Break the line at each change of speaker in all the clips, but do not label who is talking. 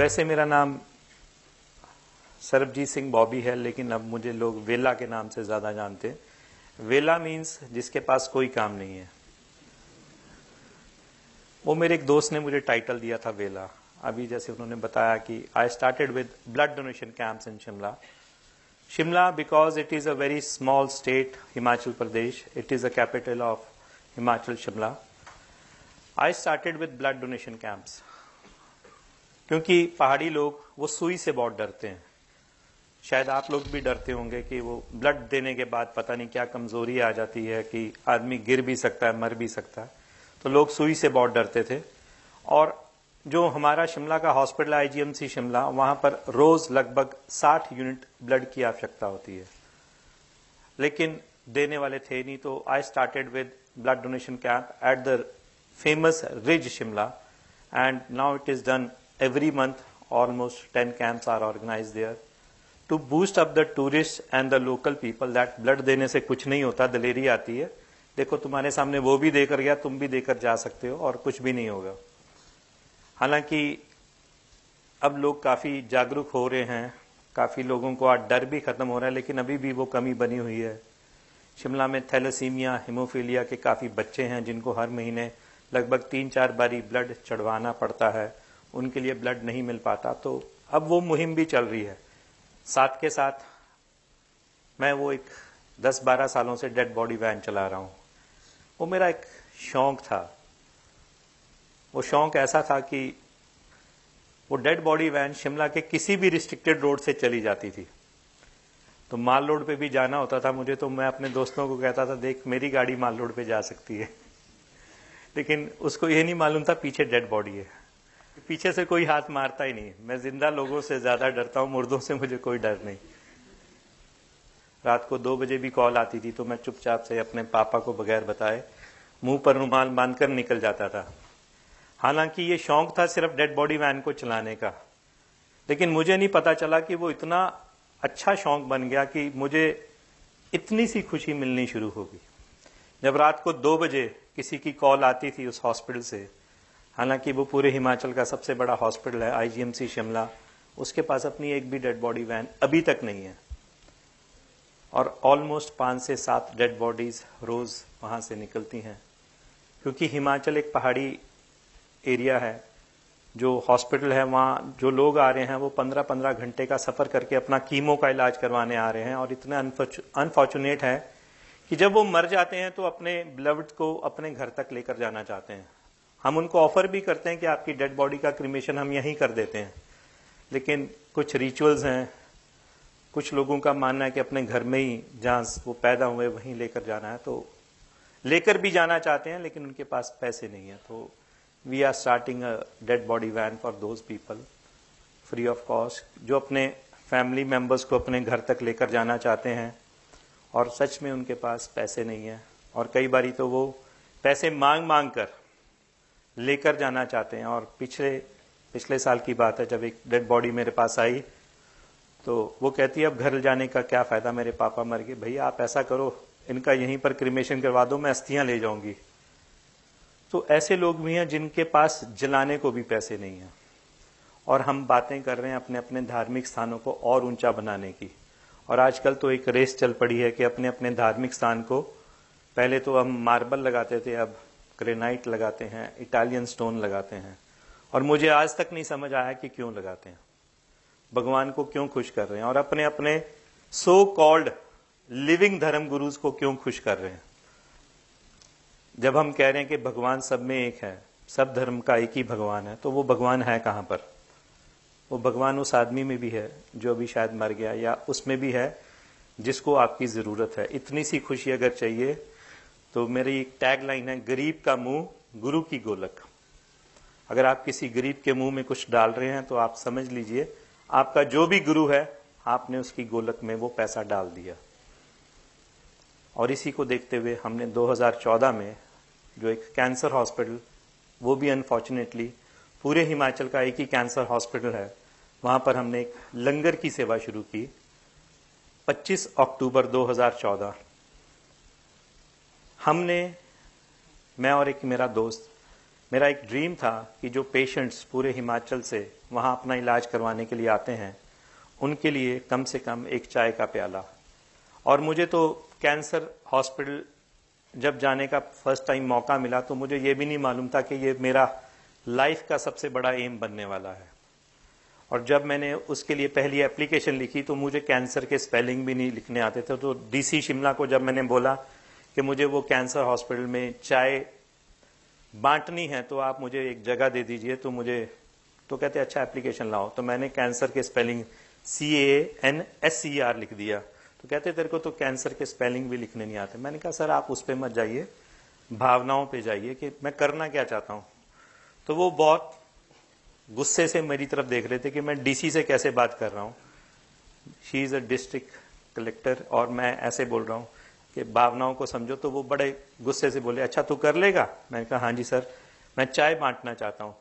वैसे मेरा नाम सरबजीत सिंह बॉबी है, लेकिन अब मुझे लोग वेला के नाम से ज्यादा जानते हैं। वेला मीन्स जिसके पास कोई काम नहीं है। वो मेरे एक दोस्त ने मुझे टाइटल दिया था वेला। अभी जैसे उन्होंने बताया कि I started with blood donation camps in Shimla. Shimla because it is a very small state, Himachal Pradesh, it is a capital of Himachal Shimla. I started with blood donation camps क्योंकि पहाड़ी लोग वो सुई से बहुत डरते हैं। शायद आप लोग भी डरते होंगे कि वो ब्लड देने के बाद पता नहीं क्या कमजोरी आ जाती है कि आदमी गिर भी सकता है, मर भी सकता है। तो लोग सुई से बहुत डरते थे। और जो हमारा शिमला का हॉस्पिटल आईजीएमसी शिमला, वहां पर रोज लगभग 60 यूनिट ब्लड की आवश्यकता होती है, लेकिन देने वाले थे नहीं। तो I started with blood donation camp at the famous ridge Shimla, and now it is done every month. Almost 10 camps are organized there to boost up the tourists and the local people that blood देने से कुछ नहीं होता, दलेरी आती है। देखो तुम्हारे सामने वो भी देकर गया, तुम भी देकर जा सकते हो और कुछ भी नहीं होगा। हालांकि अब लोग काफी जागरूक हो रहे हैं, काफी लोगों को आज डर भी खत्म हो रहा है, लेकिन अभी भी वो कमी बनी हुई है। शिमला में थैलेसीमिया, हिमोफीलिया के काफी बच्चे हैं जिनको हर महीने लगभग 3-4 बारी ब्लड चढ़वाना पड़ता है, उनके लिए ब्लड नहीं मिल पाता। तो अब वो मुहिम भी चल रही है। साथ के साथ मैं वो एक 10-12 सालों से डेड बॉडी वैन चला रहा हूं। वो मेरा एक शौक था। वो शौक ऐसा था कि वो डेड बॉडी वैन शिमला के किसी भी रिस्ट्रिक्टेड रोड से चली जाती थी। तो माल रोड पे भी जाना होता था मुझे, तो मैं अपने दोस्तों को कहता था, देख मेरी गाड़ी माल रोड पे जा सकती है। लेकिन उसको ये नहीं मालूम था पीछे डेड बॉडी है। पीछे से कोई हाथ मारता ही नहीं। मैं जिंदा लोगों से ज्यादा डरता हूं, मुर्दों से मुझे कोई डर नहीं। रात को 2 बजे भी कॉल आती थी तो मैं चुपचाप से अपने पापा को बगैर बताए मुंह पर रुमाल बांधकर निकल जाता था। हालांकि ये शौक था सिर्फ डेड बॉडी वैन को चलाने का, लेकिन मुझे नहीं पता चला कि वो इतना अच्छा शौक बन गया कि मुझे इतनी सी खुशी मिलनी शुरू होगी जब रात को 2 बजे किसी की कॉल आती थी उस हॉस्पिटल से। हालांकि वो पूरे हिमाचल का सबसे बड़ा हॉस्पिटल है आईजीएमसी शिमला, उसके पास अपनी एक भी डेड बॉडी वैन अभी तक नहीं है। और ऑलमोस्ट 5 से 7 डेड बॉडीज रोज वहां से निकलती हैं, क्योंकि हिमाचल एक पहाड़ी एरिया है। जो हॉस्पिटल है वहां जो लोग आ रहे हैं वो 15-15 घंटे का सफर करके अपना कीमो का इलाज करवाने आ रहे हैं, और इतने अनफॉर्चुनेट है कि जब वो मर जाते हैं तो अपने बिलव्ड को अपने घर तक लेकर जाना चाहते हैं। हम उनको ऑफर भी करते हैं कि आपकी डेड बॉडी का क्रिमेशन हम यहीं कर देते हैं, लेकिन कुछ रिचुअल्स हैं, कुछ लोगों का मानना है कि अपने घर में ही जहां वो पैदा हुए वहीं लेकर जाना है। तो लेकर भी जाना चाहते हैं, लेकिन उनके पास पैसे नहीं है। तो we are starting a dead body van for those people free of cost, जो अपने फैमिली मेंबर्स को अपने घर तक लेकर जाना चाहते हैं और सच में उनके पास पैसे नहीं है। और कई बारी तो वो पैसे मांग मांग कर लेकर जाना चाहते हैं। और पिछले साल की बात है, जब एक डेड बॉडी मेरे पास आई तो वो कहती है अब घर जाने का क्या फायदा, मेरे पापा मर गए, भैया आप ऐसा करो इनका यहीं पर क्रिमेशन करवा दो, मैं अस्थियां ले जाऊंगी। तो ऐसे लोग भी हैं जिनके पास जलाने को भी पैसे नहीं है। और हम बातें कर रहे हैं अपने अपने धार्मिक स्थानों को और ऊंचा बनाने की। और आजकल तो एक रेस चल पड़ी है कि अपने अपने धार्मिक स्थान को, पहले तो हम मार्बल लगाते थे, अब ग्रेनाइट लगाते हैं, इटालियन स्टोन लगाते हैं। और मुझे आज तक नहीं समझ आया कि क्यों लगाते हैं, भगवान को क्यों खुश कर रहे हैं, और अपने अपने सो कॉल्ड लिविंग धर्म गुरुज को क्यों खुश कर रहे हैं। जब हम कह रहे हैं कि भगवान सब में एक है, सब धर्म का एक ही भगवान है, तो वो भगवान है कहां पर? वो भगवान उस आदमी में भी है जो अभी शायद मर गया, या उसमें भी है जिसको आपकी जरूरत है। इतनी सी खुशी अगर चाहिए तो मेरी एक टैग लाइन है, गरीब का मुंह गुरु की गोलक। अगर आप किसी गरीब के मुंह में कुछ डाल रहे हैं तो आप समझ लीजिए आपका जो भी गुरु है, आपने उसकी गोलक में वो पैसा डाल दिया। और इसी को देखते हुए हमने 2014 में जो एक कैंसर हॉस्पिटल, वो भी अनफॉर्चुनेटली पूरे हिमाचल का एक ही कैंसर हॉस्पिटल है, वहां पर हमने एक लंगर की सेवा शुरू की 25 अक्टूबर 2014। हमने, मैं और एक मेरा दोस्त, मेरा एक ड्रीम था कि जो पेशेंट्स पूरे हिमाचल से वहाँ अपना इलाज करवाने के लिए आते हैं, उनके लिए कम से कम एक चाय का प्याला। और मुझे तो कैंसर हॉस्पिटल जब जाने का फर्स्ट टाइम मौका मिला तो मुझे ये भी नहीं मालूम था कि ये मेरा लाइफ का सबसे बड़ा एम बनने वाला है। और जब मैंने उसके लिए पहली एप्लीकेशन लिखी तो मुझे कैंसर के स्पेलिंग भी नहीं लिखने आते थे। तो डीसी शिमला को जब मैंने बोला कि मुझे वो कैंसर हॉस्पिटल में चाय बांटनी है तो आप मुझे एक जगह दे दीजिए, तो कहते अच्छा एप्लीकेशन लाओ। तो मैंने कैंसर के स्पेलिंग CANSER लिख दिया। तो कहते तेरे को तो कैंसर के स्पेलिंग भी लिखने नहीं आते। मैंने कहा सर आप उस पे मत जाइए, भावनाओं पे जाइए कि मैं करना क्या चाहता हूं। तो वो बहुत गुस्से से मेरी तरफ देख रहे थे कि मैं डीसी से कैसे बात कर रहा हूं। She is a district collector और मैं ऐसे बोल रहा हूं कि भावनाओं को समझो। तो वो बड़े गुस्से से बोले अच्छा तू कर लेगा। मैंने कहा हाँ जी सर, मैं चाय बांटना चाहता हूं।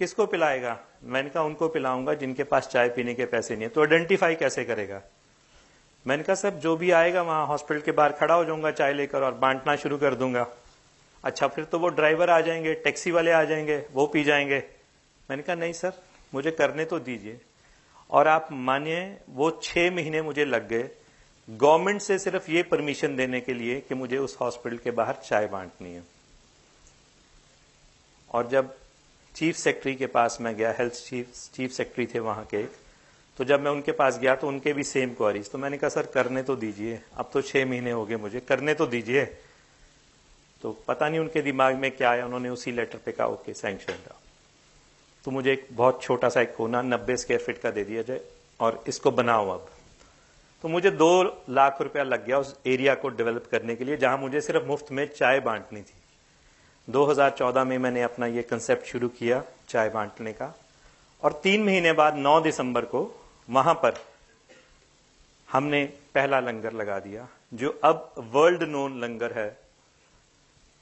किसको पिलाएगा? मैंने कहा उनको पिलाऊंगा जिनके पास चाय पीने के पैसे नहीं है। तो आइडेंटिफाई कैसे करेगा? मैंने कहा सर जो भी आएगा वहां हॉस्पिटल के बाहर खड़ा हो जाऊंगा चाय लेकर और बांटना शुरू कर दूंगा। अच्छा फिर तो वो ड्राइवर आ जाएंगे, टैक्सी वाले आ जाएंगे, वो पी जाएंगे। मैंने कहा नहीं सर मुझे करने तो दीजिए। और आप मानिए वो 6 महीने मुझे लग गए गवर्नमेंट से सिर्फ ये परमिशन देने के लिए कि मुझे उस हॉस्पिटल के बाहर चाय बांटनी है। और जब चीफ सेक्रेटरी के पास मैं गया, हेल्थ चीफ सेक्रेटरी थे वहां के, तो जब मैं उनके पास गया तो उनके भी सेम क्वारीज। तो मैंने कहा सर करने तो दीजिए, अब तो 6 महीने हो गए मुझे, करने तो दीजिए। तो पता नहीं उनके दिमाग में क्या आया, उन्होंने उसी लेटर पे कहा ओके सैंक्शन। तो मुझे एक बहुत छोटा सा एक कोना 90 स्क्वायर फीट का दे दिया जाए और इसको बनाओ अब। तो मुझे 2 लाख रुपया लग गया उस एरिया को डेवलप करने के लिए जहां मुझे सिर्फ मुफ्त में चाय बांटनी थी। 2014 में मैंने अपना ये कंसेप्ट शुरू किया चाय बांटने का। और 3 महीने बाद 9 दिसंबर को वहां पर हमने पहला लंगर लगा दिया, जो अब वर्ल्ड नोन लंगर है।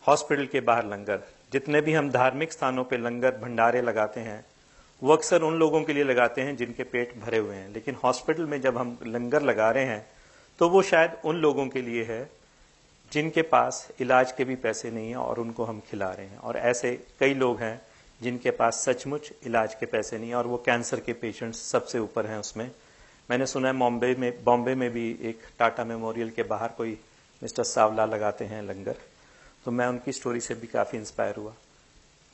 हॉस्पिटल के बाहर लंगर, जितने भी हम धार्मिक स्थानों पे लंगर भंडारे लगाते हैं वो अक्सर उन लोगों के लिए लगाते हैं जिनके पेट भरे हुए हैं, लेकिन हॉस्पिटल में जब हम लंगर लगा रहे हैं तो वो शायद उन लोगों के लिए है जिनके पास इलाज के भी पैसे नहीं है और उनको हम खिला रहे हैं। और ऐसे कई लोग हैं जिनके पास सचमुच इलाज के पैसे नहीं है और वो कैंसर के पेशेंट्स सबसे ऊपर हैं उसमें। मैंने सुना है बॉम्बे में भी एक टाटा मेमोरियल के बाहर कोई मिस्टर सावला लगाते हैं लंगर। तो मैं उनकी स्टोरी से भी काफी इंस्पायर हुआ।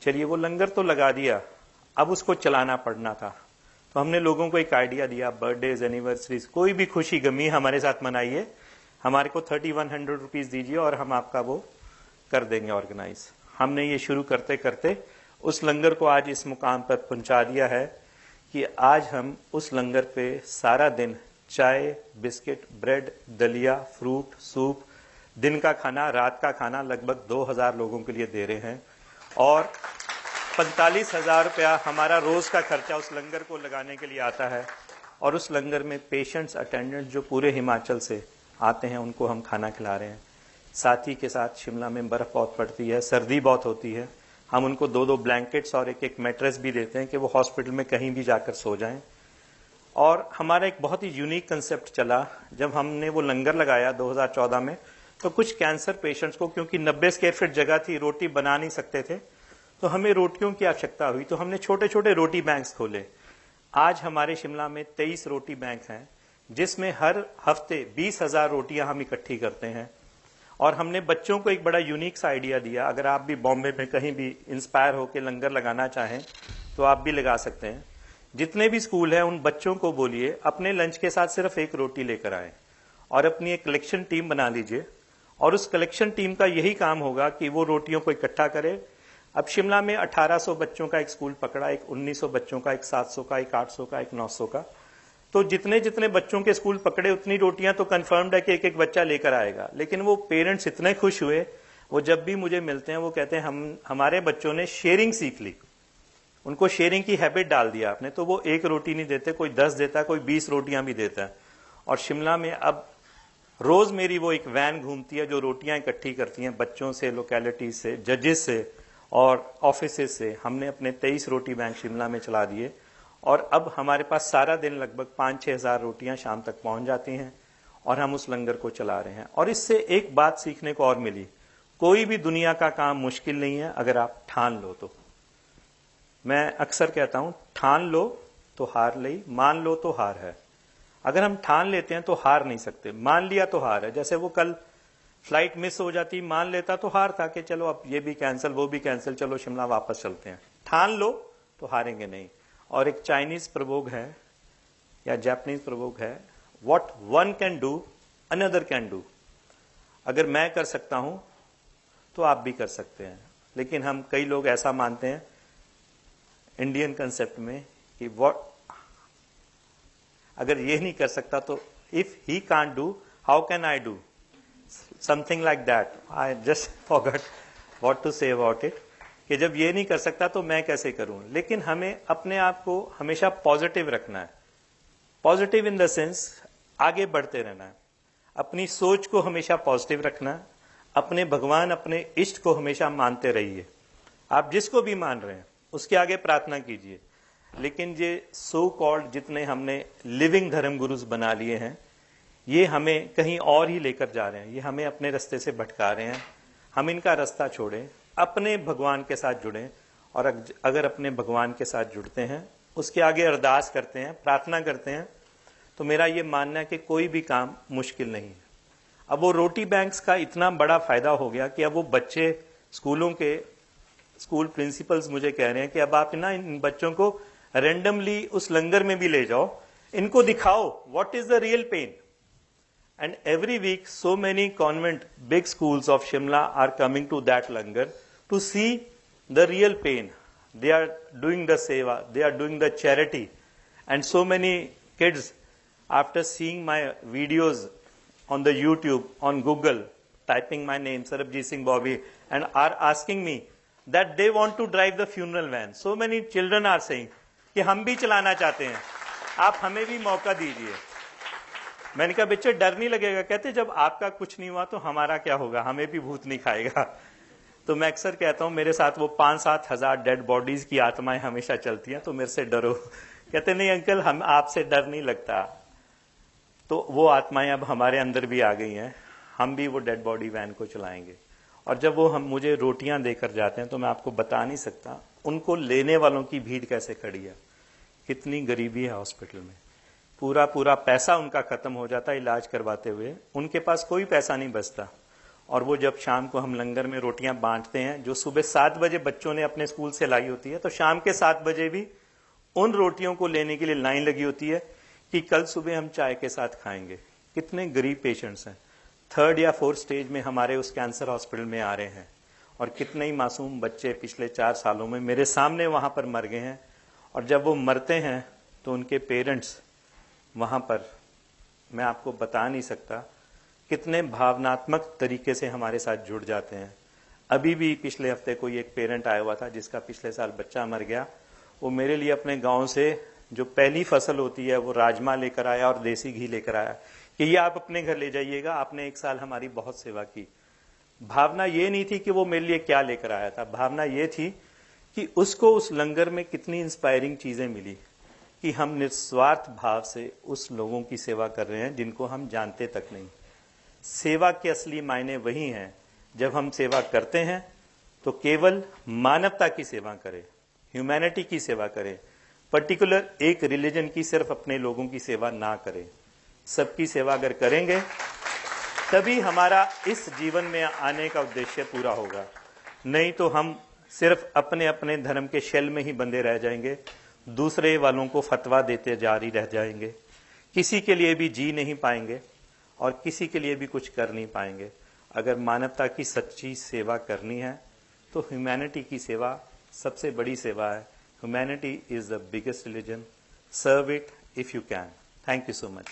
चलिए वो लंगर तो लगा दिया, अब उसको चलाना पड़ना था। तो हमने लोगों को एक आइडिया दिया, बर्थडेज एनिवर्सरीज कोई भी खुशी गमी हमारे साथ मनाइए, हमारे को 3100 रुपीज दीजिए और हम आपका वो कर देंगे ऑर्गेनाइज। हमने ये शुरू करते करते उस लंगर को आज इस मुकाम पर पहुंचा दिया है कि आज हम उस लंगर पे सारा दिन चाय, बिस्किट, ब्रेड, दलिया, फ्रूट, सूप, दिन का खाना, रात का खाना लगभग 2000 लोगों के लिए दे रहे हैं। और 45,000 रुपया हमारा रोज का खर्चा उस लंगर को लगाने के लिए आता है। और उस लंगर में पेशेंट्स, अटेंडेंट्स जो पूरे हिमाचल से आते हैं उनको हम खाना खिला रहे हैं। साथ ही के साथ शिमला में बर्फ बहुत पड़ती है, सर्दी बहुत होती है, हम उनको 2-2 ब्लैंकेट्स और एक मैट्रेस भी देते हैं कि वो हॉस्पिटल में कहीं भी जाकर सो जाएं। और हमारा एक बहुत ही यूनिक कंसेप्ट चला जब हमने वो लंगर लगाया 2014 में। तो कुछ कैंसर पेशेंट्स को, क्योंकि 90 स्क्वायर फीट जगह थी, रोटी बना नहीं सकते थे, तो हमें रोटियों की आवश्यकता हुई। तो हमने छोटे छोटे रोटी बैंक्स खोले। आज हमारे शिमला में 23 रोटी बैंक हैं जिसमें हर हफ्ते 20,000 रोटियां हम इकट्ठी करते हैं। और हमने बच्चों को एक बड़ा यूनिक सा आइडिया दिया, अगर आप भी बॉम्बे में कहीं भी इंस्पायर होकर लंगर लगाना चाहें तो आप भी लगा सकते हैं। जितने भी स्कूल हैं उन बच्चों को बोलिए अपने लंच के साथ सिर्फ एक रोटी लेकर आए और अपनी एक कलेक्शन टीम बना लीजिए। और उस कलेक्शन टीम का यही काम होगा कि वो रोटियों को इकट्ठा करे। अब शिमला में 1800 बच्चों का एक स्कूल पकड़ा, एक 1900 बच्चों का, एक 700 का, एक 800 का, एक 900 का। तो जितने जितने बच्चों के स्कूल पकड़े उतनी रोटियां तो कंफर्म्ड है कि एक एक बच्चा लेकर आएगा। लेकिन वो पेरेंट्स इतने खुश हुए, वो जब भी मुझे मिलते हैं वो कहते हैं हमारे बच्चों ने शेयरिंग सीख ली, उनको शेयरिंग की हैबिट डाल दिया आपने। तो वो एक रोटी नहीं देते, कोई 10 देता है, कोई 20 रोटियां भी देता है। और शिमला में अब रोज मेरी वो एक वैन घूमती है जो रोटियां इकट्ठी करती हैं बच्चों से, लोकेलिटी से, जजेस से और ऑफिसेज से। हमने अपने 23 रोटी बैंक शिमला में चला दिए और अब हमारे पास सारा दिन लगभग 5-6 हजार रोटियां शाम तक पहुंच जाती हैं और हम उस लंगर को चला रहे हैं। और इससे एक बात सीखने को और मिली, कोई भी दुनिया का काम मुश्किल नहीं है अगर आप ठान लो तो। मैं अक्सर कहता हूं, ठान लो तो हार ली, मान लो तो हार है। अगर हम ठान लेते हैं तो हार नहीं सकते, मान लिया तो हार है। जैसे वो कल फ्लाइट मिस हो जाती, मान लेता तो हार था कि चलो अब ये भी कैंसिल वो भी कैंसिल, चलो शिमला वापस चलते हैं। ठान लो तो हारेंगे नहीं। और एक चाइनीज प्रयोग है या जापानीज प्रयोग है, what one can do another can do. अगर मैं कर सकता हूं तो आप भी कर सकते हैं। लेकिन हम कई लोग ऐसा मानते हैं इंडियन कंसेप्ट में कि व्हाट, अगर ये नहीं कर सकता तो if he can't do how can I do, something like that. I just forgot what to say about it, कि जब ये नहीं कर सकता तो मैं कैसे करूं। लेकिन हमें अपने आप को हमेशा पॉजिटिव रखना है। पॉजिटिव इन द सेंस आगे बढ़ते रहना है, अपनी सोच को हमेशा पॉजिटिव रखना है, अपने भगवान अपने इष्ट को हमेशा मानते रहिए। आप जिसको भी मान रहे हैं उसके आगे प्रार्थना कीजिए। लेकिन ये सो कॉल्ड जितने हमने लिविंग धर्म गुरुज बना लिए हैं, ये हमें कहीं और ही लेकर जा रहे हैं, ये हमें अपने रास्ते से भटका रहे हैं। हम इनका रास्ता छोड़ें, अपने भगवान के साथ जुड़ें। और अगर अपने भगवान के साथ जुड़ते हैं, उसके आगे अरदास करते हैं, प्रार्थना करते हैं, तो मेरा ये मानना है कि कोई भी काम मुश्किल नहीं है। अब वो रोटी बैंक्स का इतना बड़ा फायदा हो गया कि अब वो बच्चे स्कूल प्रिंसिपल्स मुझे कह रहे हैं कि अब आप ना इन बच्चों को रेंडमली उस लंगर में भी ले जाओ, इनको दिखाओ what is the real pain. And every week so many convent big schools of Shimla are coming to that langar to see the real pain. They are doing the seva, they are doing the charity, and so many kids, after seeing my videos on the YouTube, on Google, typing my name Sarabjit Singh Bobby, and are asking me that they want to drive the funeral van. So many children are saying कि हम भी चलाना चाहते हैं, आप हमें भी मौका दीजिए। मैंने कहा बच्चे डर नहीं लगेगा? कहते जब आपका कुछ नहीं हुआ तो हमारा क्या होगा, हमें भी भूत नहीं खाएगा। तो मैं अक्सर कहता हूं मेरे साथ वो 5-7 हजार डेड बॉडीज की आत्माएं हमेशा चलती हैं, तो मेरे से डरो। कहते नहीं अंकल, हम आपसे डर नहीं लगता। तो वो आत्माएं अब हमारे अंदर भी आ गई हैं, हम भी वो डेड बॉडी वैन को चलाएंगे। और जब वो हम मुझे रोटियां देकर जाते हैं तो मैं आपको बता नहीं सकता उनको लेने वालों की भीड़ कैसे खड़ी है, कितनी गरीबी है हॉस्पिटल में। पूरा पैसा उनका खत्म हो जाता है इलाज करवाते हुए, उनके पास कोई पैसा नहीं बचता। और वो जब शाम को हम लंगर में रोटियां बांटते हैं, जो सुबह 7 बजे बच्चों ने अपने स्कूल से लाई होती है, तो शाम के 7 बजे भी उन रोटियों को लेने के लिए लाइन लगी होती है कि कल सुबह हम चाय के साथ खाएंगे। कितने गरीब पेशेंट्स हैं, 3rd या 4th स्टेज में हमारे उस कैंसर हॉस्पिटल में आ रहे हैं। और कितने ही मासूम बच्चे पिछले 4 सालों में मेरे सामने वहां पर मर गए हैं। और जब वो मरते हैं तो उनके पेरेंट्स वहां पर, मैं आपको बता नहीं सकता कितने भावनात्मक तरीके से हमारे साथ जुड़ जाते हैं। अभी भी पिछले हफ्ते कोई एक पेरेंट आया हुआ था जिसका पिछले साल बच्चा मर गया। वो मेरे लिए अपने गांव से जो पहली फसल होती है वो राजमा लेकर आया और देसी घी लेकर आया कि ये आप अपने घर ले जाइएगा, आपने 1 साल हमारी बहुत सेवा की। भावना ये नहीं थी कि वो मेरे लिए क्या लेकर आया था, भावना ये थी कि उसको उस लंगर में कितनी इंस्पायरिंग चीजें मिली कि हम निस्वार्थ भाव से उस लोगों की सेवा कर रहे हैं जिनको हम जानते तक नहीं। सेवा के असली मायने वही हैं, जब हम सेवा करते हैं तो केवल मानवता की सेवा करें, ह्यूमैनिटी की सेवा करें। पर्टिकुलर एक रिलीजन की, सिर्फ अपने लोगों की सेवा ना करें। सबकी सेवा अगर करेंगे तभी हमारा इस जीवन में आने का उद्देश्य पूरा होगा। नहीं तो हम सिर्फ अपने अपने धर्म के शेल में ही बंधे रह जाएंगे, दूसरे वालों को फतवा देते जारी रह जाएंगे, किसी के लिए भी जी नहीं पाएंगे और किसी के लिए भी कुछ कर नहीं पाएंगे। अगर मानवता की सच्ची सेवा करनी है तो ह्यूमैनिटी की सेवा सबसे बड़ी सेवा है। Humanity is the biggest religion, serve it if you can. Thank you so much.